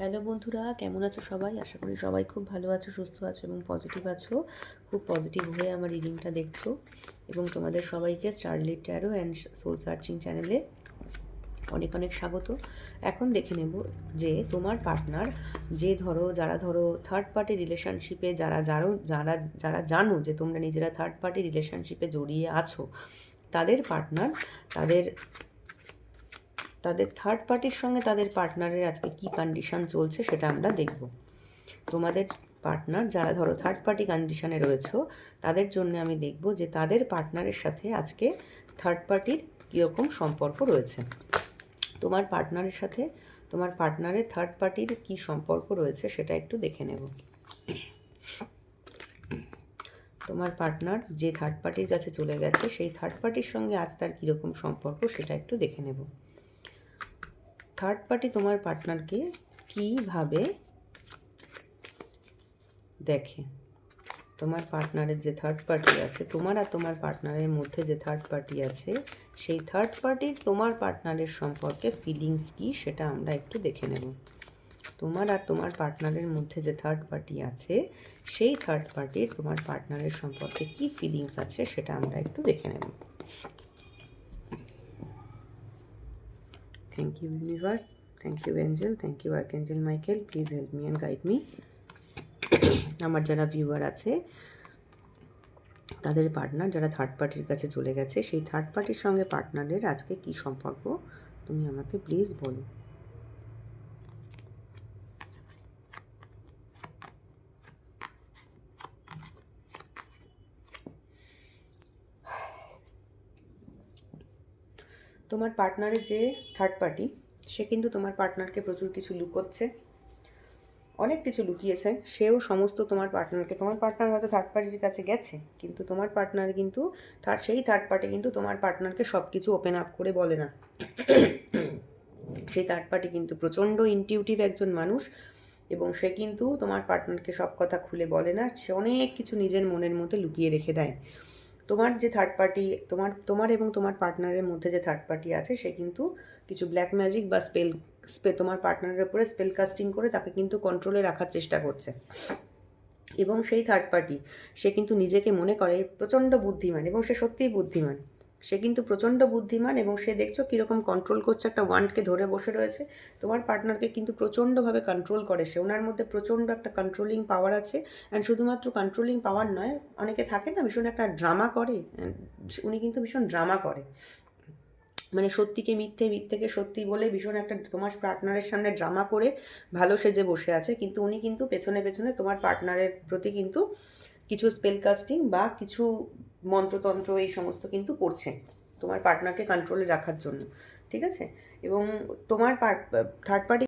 Hello বন্ধুরা, কেমন আছো সবাই? আশা করি সবাই খুব ভালো আছো, সুস্থ আছো এবং পজিটিভ আছো। খুব পজিটিভ হয়ে আমার রিডিংটা দেখছো এবং তোমাদের সবাইকে স্টারলিট ট্যারো অ্যান্ড সোল সার্চিং চ্যানেলে অনেক অনেক স্বাগত। এখন দেখে নেব যে তোমার পার্টনার যারা থার্ড পার্টি রিলেশনশিপে যারা যারা জানো যে তোমরা নিজেরা থার্ড পার্টি রিলেশনশিপে জড়িয়ে আছো, তাদের পার্টনার তাদের তাদের থার্ড পার্টির সঙ্গে তাদের পার্টনারের আজকে কী কন্ডিশন চলছে সেটা আমরা দেখব। তোমাদের পার্টনার যারা থার্ড পার্টি কন্ডিশনে রয়েছে, তাদের জন্য আমি দেখব যে তাদের পার্টনারের সাথে আজকে থার্ড পার্টির কীরকম সম্পর্ক রয়েছে। তোমার পার্টনারের সাথে তোমার পার্টনারের থার্ড পার্টির কী সম্পর্ক রয়েছে সেটা একটু দেখে নেব। তোমার পার্টনার যে থার্ড পার্টির কাছে চলে গেছে, সেই থার্ড পার্টির সঙ্গে আজ তার কীরকম সম্পর্ক সেটা একটু দেখে নেব। থার্ড পার্টি তোমার পার্টনারকে কীভাবে দেখে? তোমার পার্টনারের যে থার্ড পার্টি আছে, তোমার আর তোমার পার্টনারের মধ্যে যে থার্ড পার্টি আছে, সেই থার্ড পার্টির তোমার পার্টনারের সম্পর্কে ফিলিংস কী সেটা আমরা একটু দেখে নেব। তোমার আর তোমার পার্টনারের মধ্যে যে থার্ড পার্টি আছে, সেই থার্ড পার্টির তোমার পার্টনারের সম্পর্কে কী ফিলিংস আছে সেটা আমরা একটু দেখে নেব। Thank you universe, thank you angel, thank you archangel Michael, please help me and guide me. আমার যারা ভিউয়ার আছে, তাদের পার্টনার যারা থার্ড পার্টির কাছে চলে গেছে, সেই থার্ড পার্টির সঙ্গে পার্টনারের আজকে কী সম্পর্ক তুমি আমাকে প্লিজ বলো। তোমার পার্টনারের যে থার্ড পার্টি, সে কিন্তু তোমার পার্টনারকে প্রচুর কিছু লুকোচ্ছে, অনেক কিছু লুকিয়েছে। সেও সমস্ত তোমার পার্টনার হয়তো থার্ড পার্টির কাছে গেছে, কিন্তু তোমার পার্টনার কিন্তু সেই থার্ড পার্টি কিন্তু তোমার পার্টনারকে সব কিছু ওপেন আপ করে বলে না। সেই থার্ড পার্টি কিন্তু প্রচণ্ড ইনটিউটিভ একজন মানুষ, এবং সে কিন্তু তোমার পার্টনারকে সব কথা খুলে বলে না। সে অনেক কিছু নিজের মনের মধ্যে লুকিয়ে রেখে দেয়। তোমার যে থার্ড পার্টি, তোমার এবং তোমার পার্টনারের মধ্যে যে থার্ড পার্টি আছে, সে কিন্তু কিছু ব্ল্যাক ম্যাজিক বা তোমার পার্টনারের উপরে স্পেল কাস্টিং করে তাকে কিন্তু কন্ট্রোলে রাখার চেষ্টা করছে। এবং সেই থার্ড পার্টি, সে কিন্তু নিজেকে মনে করে প্রচণ্ড বুদ্ধিমান, এবং সে সত্যিই বুদ্ধিমান। সে কিন্তু প্রচণ্ড বুদ্ধিমান, এবং সে দেখছো কীরকম কন্ট্রোল করছে, একটা ওয়ান্ডকে ধরে বসে রয়েছে। তোমার পার্টনারকে কিন্তু প্রচণ্ডভাবে কন্ট্রোল করে সে। ওনার মধ্যে প্রচণ্ড একটা কন্ট্রোলিং পাওয়ার আছে। অ্যান্ড শুধুমাত্র কন্ট্রোলিং পাওয়ার নয়, অনেকে থাকে না ভীষণ একটা ড্রামা করে, উনি কিন্তু ভীষণ ড্রামা করে, মানে সত্যিকে মিথ্যে, মিথ্যেকে সত্যি বলে ভীষণ একটা তোমার পার্টনারের সামনে ড্রামা করে ভালো সেজে বসে আছে। কিন্তু উনি কিন্তু পেছনে পেছনে তোমার পার্টনারের প্রতি কিন্তু কিছু স্পেল কাস্টিং বা কিছু মন্ত্রতন্ত্র এই সমস্ত কিন্তু করছে তোমার পার্টনারকে কন্ট্রোলে রাখার জন্য, ঠিক আছে? এবং তোমার থার্ড পার্টি